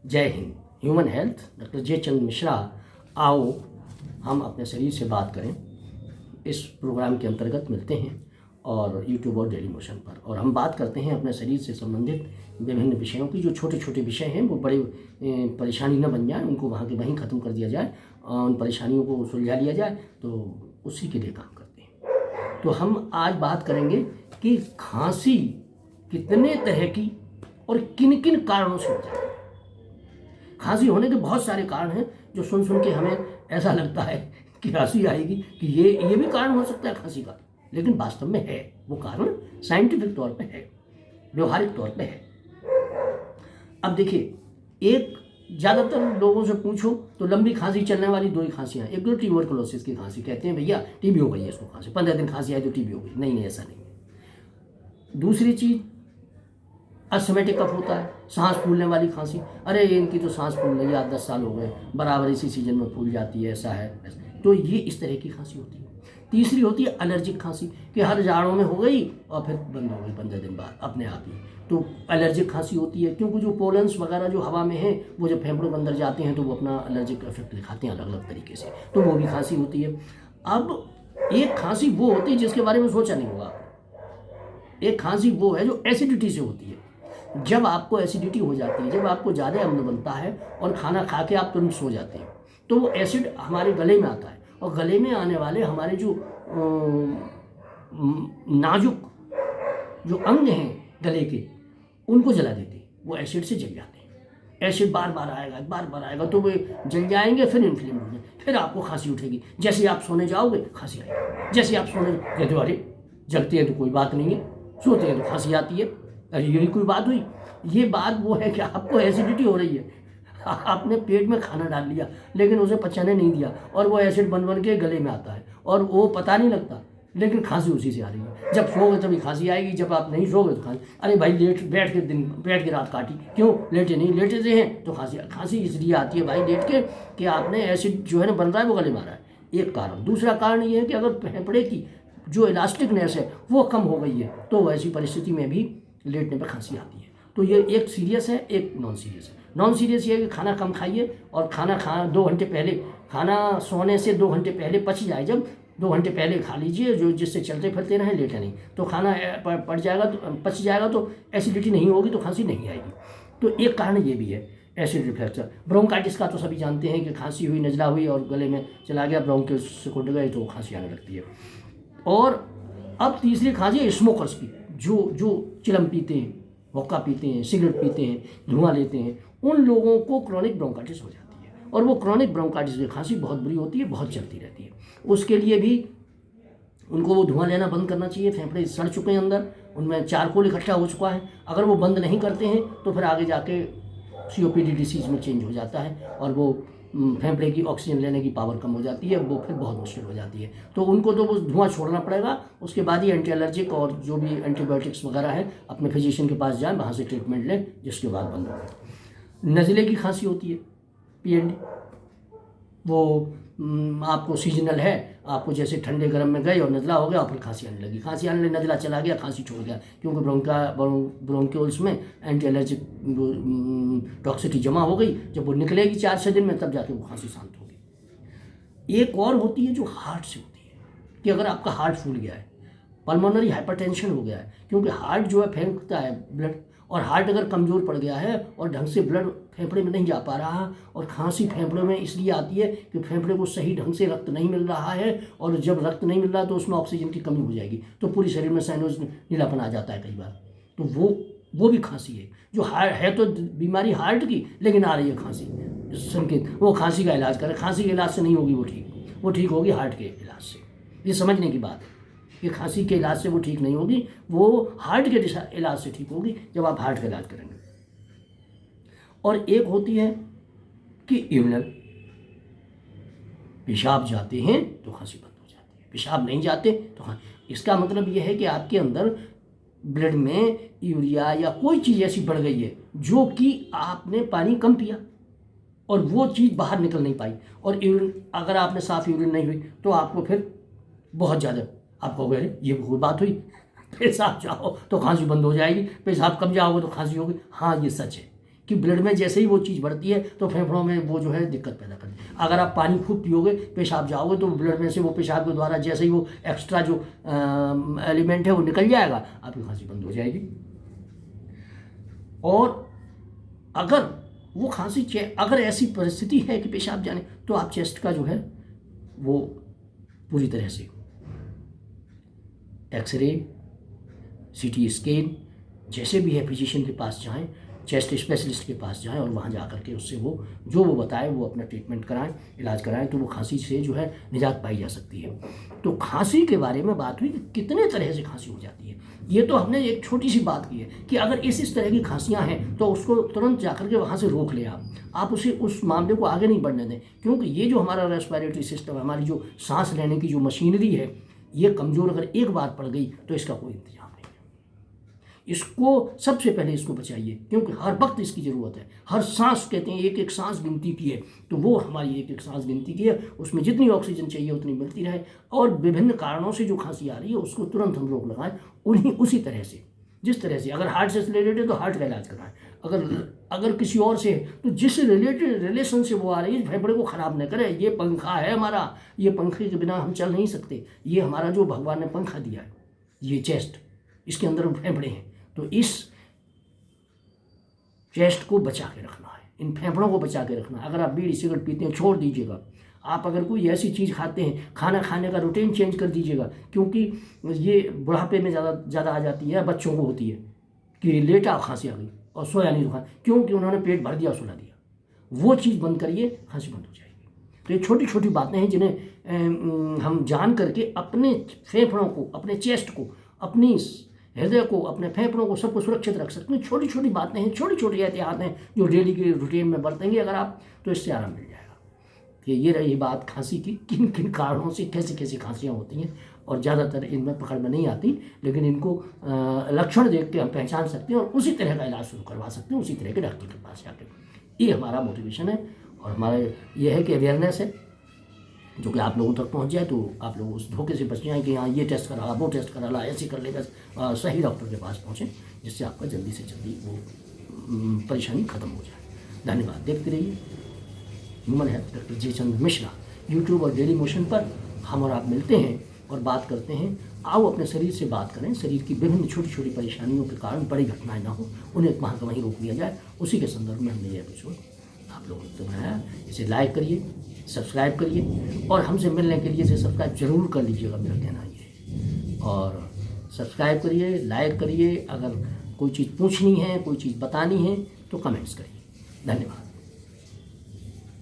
जय Hind. Human health, doctor जे चंद मिश्रा। आओ हम अपने शरीर से बात करें, इस प्रोग्राम के अंतर्गत मिलते हैं और यूट्यूब और डेली मोशन पर, और हम बात करते हैं अपने शरीर से संबंधित विभिन्न विषयों की। जो छोटे छोटे विषय हैं वो बड़ी परेशानी न बन जाए, उनको वहाँ के वहीं ख़त्म कर दिया जाए, उन परेशानियों को सुलझा लिया जाए, तो उसी के लिए काम करते हैं। तो हम आज बात करेंगे कि खांसी कितने तरह की और किन किन कारणों से हो जाती है। खांसी होने के बहुत सारे कारण हैं जो सुन सुन के हमें ऐसा लगता है कि हंसी आएगी कि ये भी कारण हो सकता है खांसी का, लेकिन वास्तव में है। वो कारण साइंटिफिक तौर पे है, व्यवहारिक तौर पे है। अब देखिए, एक ज़्यादातर लोगों से पूछो तो लंबी खांसी चलने वाली दो ही खांसियाँ, एक तो ट्यूबरकुलोसिस की खांसी, कहते हैं भैया टीबी हो गई है इसको, खांसी 15 दिन खांसी आई तो टीबी हो गई। नहीं, ऐसा नहीं है। दूसरी चीज़ अस्थमेटिक कफ होता है, सांस फूलने वाली खांसी। अरे इनकी तो सांस फूल रही है, 10 साल हो गए, बराबर इसी सीजन में फूल जाती है, ऐसा है ऐसा। तो ये इस तरह की खांसी होती है। तीसरी होती है एलर्जिक खांसी, कि हर जाड़ों में हो गई और फिर बंद हो गई 15 दिन बाद अपने आप ही। तो एलर्जिक खांसी होती है, क्योंकि जो पोलन्स वगैरह जो हवा में है वो जब फेफड़ों के अंदर जाते हैं तो वो अपना एलर्जिक इफेक्ट दिखाते हैं अलग अलग तरीके से, तो वो भी खांसी होती है। अब एक खांसी वो होती है जिसके बारे में सोचा नहीं होगा। एक खांसी वो है जो एसिडिटी से होती है। जब आपको एसिडिटी हो जाती है, जब आपको ज़्यादा अम्ल बनता है और खाना खा के आप तुरंत सो जाते हैं, तो वो एसिड हमारे गले में आता है, और गले में आने वाले हमारे जो नाजुक जो अंग हैं गले के, उनको जला देते हैं। वो एसिड से जल जाते हैं। एसिड बार बार आएगा तो वे जल जाएंगे, फिर इन्फ्लेम होंगे, फिर आपको खांसी उठेगी। जैसे आप सोने जाओगे खांसी आएगी, जैसे आप सोने कहते हो अरे जगते हैं तो कोई बात नहीं है, सोते हैं तो खांसी आती है, अरे यही कोई बात हुई। ये बात वो है कि आपको एसिडिटी हो रही है, आपने पेट में खाना डाल लिया लेकिन उसे पचाने नहीं दिया, और वो एसिड बन बन के गले में आता है और वो पता नहीं लगता, लेकिन खांसी उसी से आ रही है। जब सोओगे तभी खांसी आएगी, जब आप नहीं सोओगे तो खांसी। अरे भाई बैठ के रात काटी, क्यों लेटे नहीं, लेटे से हैं तो खांसी इसलिए आती है भाई लेट के कि आपने एसिड जो है ना बन रहा है वो गले में आ रहा है, एक कारण। दूसरा कारण ये है कि अगर फेफड़े की जो इलास्टिकनेस है वो कम हो गई है तो ऐसी परिस्थिति में भी लेटने पर खांसी आती है। तो ये एक सीरियस है, एक नॉन सीरियस है। नॉन सीरियस ये है कि खाना कम खाइए और खाना 2 घंटे पहले, खाना सोने से 2 घंटे पहले पच जाए, जब 2 घंटे पहले खा लीजिए, जो जिससे चलते फिरते रहें, लेटे नहीं, तो खाना पच जाएगा तो एसिडिटी नहीं होगी, तो खांसी नहीं आएगी। तो एक कारण ये भी है एसिड रिफ्लक्स। ब्रोंकाइटिस का तो सभी जानते हैं कि खांसी हुई, नज़ला हुई और गले में चला गया, ब्रोंकियल्स से कुट गए तो खांसी आने लगती है। और अब तीसरी खांसी है स्मोकर्स की, जो चिलम पीते हैं, हुक्का पीते हैं, सिगरेट पीते हैं, धुआं लेते हैं, उन लोगों को क्रॉनिक ब्रोंकाइटिस हो जाती है। और वो क्रॉनिक ब्रोंकाइटिस की खांसी बहुत बुरी होती है, बहुत चलती रहती है। उसके लिए भी उनको वो धुआं लेना बंद करना चाहिए। फेफड़े सड़ चुके हैं अंदर, उनमें चारकोल इकट्ठा हो चुका है। अगर वो बंद नहीं करते हैं तो फिर आगे जाके COPD डिसीज़ में चेंज हो जाता है और वो फेफड़े की ऑक्सीजन लेने की पावर कम हो जाती है, वो फिर बहुत मुश्किल हो जाती है। तो उनको तो वो धुआं छोड़ना पड़ेगा, उसके बाद ही एंटी एलर्जिक और जो भी एंटीबायोटिक्स वगैरह है अपने फिजिशियन के पास जाएं, वहाँ से ट्रीटमेंट लें, जिसके बाद बंद हो। नज़ले की खांसी होती है, PND, वो आपको सीजनल है, आपको जैसे ठंडे गर्म में गए और नज़ला हो गया और फिर खांसी आने लगी, नज़ला चला गया, खांसी छोड़ गया, क्योंकि ब्रोंकियोल्स में एंटी एलर्जिक टॉक्सिटी जमा हो गई। जब वो निकलेगी 4-6 दिन में, तब जाके वो खांसी शांत होगी। एक और होती है जो हार्ट से होती है, कि अगर आपका हार्ट फूल गया है, पल्मोनरी हाइपरटेंशन हो गया है, क्योंकि हार्ट जो है फेंकता है ब्लड, और हार्ट अगर कमज़ोर पड़ गया है और ढंग से ब्लड फेफड़े में नहीं जा पा रहा, और खांसी फेफड़ों में इसलिए आती है कि फेफड़े को सही ढंग से रक्त नहीं मिल रहा है, और जब रक्त नहीं मिल रहा तो उसमें ऑक्सीजन की कमी हो जाएगी, तो पूरी शरीर में साइनस नीलापन आ जाता है कई बार। तो वो भी खांसी है, जो है तो बीमारी हार्ट की, लेकिन आ रही है खांसी संकेत। वो खांसी का इलाज करें, खांसी के इलाज से नहीं होगी वो ठीक होगी हार्ट के इलाज से। ये समझने की बात है कि खांसी के इलाज से वो ठीक नहीं होगी, वो हार्ट के इलाज से ठीक होगी, जब आप हार्ट का इलाज करेंगे। और एक होती है कि यूरिनल, पेशाब जाते हैं तो खांसी बंद हो जाती है, पेशाब नहीं जाते तो इसका मतलब यह है कि आपके अंदर ब्लड में यूरिया या कोई चीज़ ऐसी बढ़ गई है जो कि आपने पानी कम पिया और वो चीज़ बाहर निकल नहीं पाई, और अगर आपने साफ़ यूरिन नहीं हुई तो आपको फिर बहुत ज़्यादा, आप कहोगे अरे ये कोई बात हुई, पेशाब जाओ तो खांसी बंद हो जाएगी, पेशाब कम जाओगे तो खांसी होगी। हाँ, ये सच है कि ब्लड में जैसे ही वो चीज़ बढ़ती है तो फेफड़ों में वो जो है दिक्कत पैदा करती है। अगर आप पानी खूब पियोगे, पेशाब जाओगे, तो ब्लड में से वो पेशाब के द्वारा जैसे ही वो एक्स्ट्रा जो एलिमेंट है वो निकल जाएगा, आपकी खांसी बंद हो जाएगी। और अगर वो खांसी अगर ऐसी परिस्थिति है कि पेशाब जाने, तो आप चेस्ट का जो है वो पूरी तरह से एक्सरे, सीटी स्कैन, जैसे भी है फिजिशियन के पास जाएं, चेस्ट स्पेशलिस्ट के पास जाएं और वहाँ जा कर के उससे वो जो वो बताए वो अपना ट्रीटमेंट कराएं, इलाज कराएं, तो वो खांसी से जो है निजात पाई जा सकती है। तो खांसी के बारे में बात हुई कि कितने तरह से खांसी हो जाती है। ये तो हमने एक छोटी सी बात की है कि अगर इस तरह की खांसियाँ हैं तो उसको तुरंत जा कर के वहाँ से रोक लें आप उसे उस मामले को आगे नहीं बढ़ने दें, क्योंकि ये जो हमारा रेस्पिरेटरी सिस्टम है, हमारी जो सांस लेने की जो मशीनरी है, ये कमज़ोर अगर एक बार पड़ गई तो इसका कोई इंतजाम नहीं है। इसको सबसे पहले इसको बचाइए, क्योंकि हर वक्त इसकी ज़रूरत है। हर सांस, कहते हैं एक एक सांस गिनती की है, तो वो हमारी एक एक सांस गिनती की है। उसमें जितनी ऑक्सीजन चाहिए उतनी मिलती रहे, और विभिन्न कारणों से जो खांसी आ रही है उसको तुरंत हम रोक लगाएं। उसी तरह से, जिस तरह से अगर हार्ट से रिलेटेड है तो हार्ट का इलाज कराएं, अगर किसी और से है तो जिस रिलेशन से वो आ रही है, फेफड़े को ख़राब न करें। ये पंखा है हमारा, ये पंखे के बिना हम चल नहीं सकते। ये हमारा जो भगवान ने पंखा दिया है, ये चेस्ट, इसके अंदर फेफड़े हैं, तो इस चेस्ट को बचा के रखना है, इन फेफड़ों को बचा के रखना है। अगर आप बीड़ी सिगरेट पीते हैं, छोड़ दीजिएगा। आप अगर कोई ऐसी चीज़ खाते हैं, खाना खाने का रूटीन चेंज कर दीजिएगा, क्योंकि ये बुढ़ापे में ज़्यादा आ जाती है, बच्चों को होती है कि लेटा खांसी आ गई और सोया नहीं रुका, क्योंकि उन्होंने पेट भर दिया, सुला दिया। वो चीज़ बंद करिए, खांसी बंद हो जाएगी। तो ये छोटी छोटी बातें हैं जिन्हें हम जान करके अपने फेफड़ों को, अपने चेस्ट को, अपनी हृदय को, अपने फेफड़ों को, सबको सुरक्षित रख सकते हैं। छोटी छोटी बातें हैं, छोटी छोटी एहतियात हैं जो डेली के रूटीन में बरतेंगे अगर आप, तो इससे आराम मिल जाएगा। कि ये रही बात खांसी की, किन किन कारणों से कैसी कैसी खांसियाँ होती हैं, और ज़्यादातर इनमें पकड़ में नहीं आती, लेकिन इनको लक्षण देख के हम पहचान सकते हैं और उसी तरह का इलाज शुरू करवा सकते हैं, उसी तरह के डॉक्टर के पास जाकर। ये हमारा मोटिवेशन है, और हमारा ये है कि अवेयरनेस है, जो कि आप लोगों तक पहुंच जाए, तो आप लोग उस धोखे से बच जाएँ कि हाँ ये टेस्ट करा, वो टेस्ट करा ला, ऐसे कर ले, बस सही डॉक्टर के पास पहुँचें, जिससे आपका जल्दी से जल्दी वो परेशानी ख़त्म हो जाए। धन्यवाद। देखते रहिए human health doctor Jayachandra Mishra, YouTube और डेली मोशन पर हम और आप मिलते हैं और बात करते हैं। आओ अपने शरीर से बात करें, शरीर की विभिन्न छोटी छोटी परेशानियों के कारण बड़ी घटनाएं ना हो, उन्हें वहाँ का वहीं रोक दिया जाए। उसी के संदर्भ में हमने ये एपिसोड आप लोगों को बनाया। इसे लाइक करिए, सब्सक्राइब करिए, और हमसे मिलने के लिए इसे सब्सक्राइब जरूर कर लीजिएगा, मेरा कहना ये। और सब्सक्राइब करिए, लाइक करिए, अगर कोई चीज़ पूछनी है, कोई चीज़ बतानी है तो कमेंट्स करिए। धन्यवाद।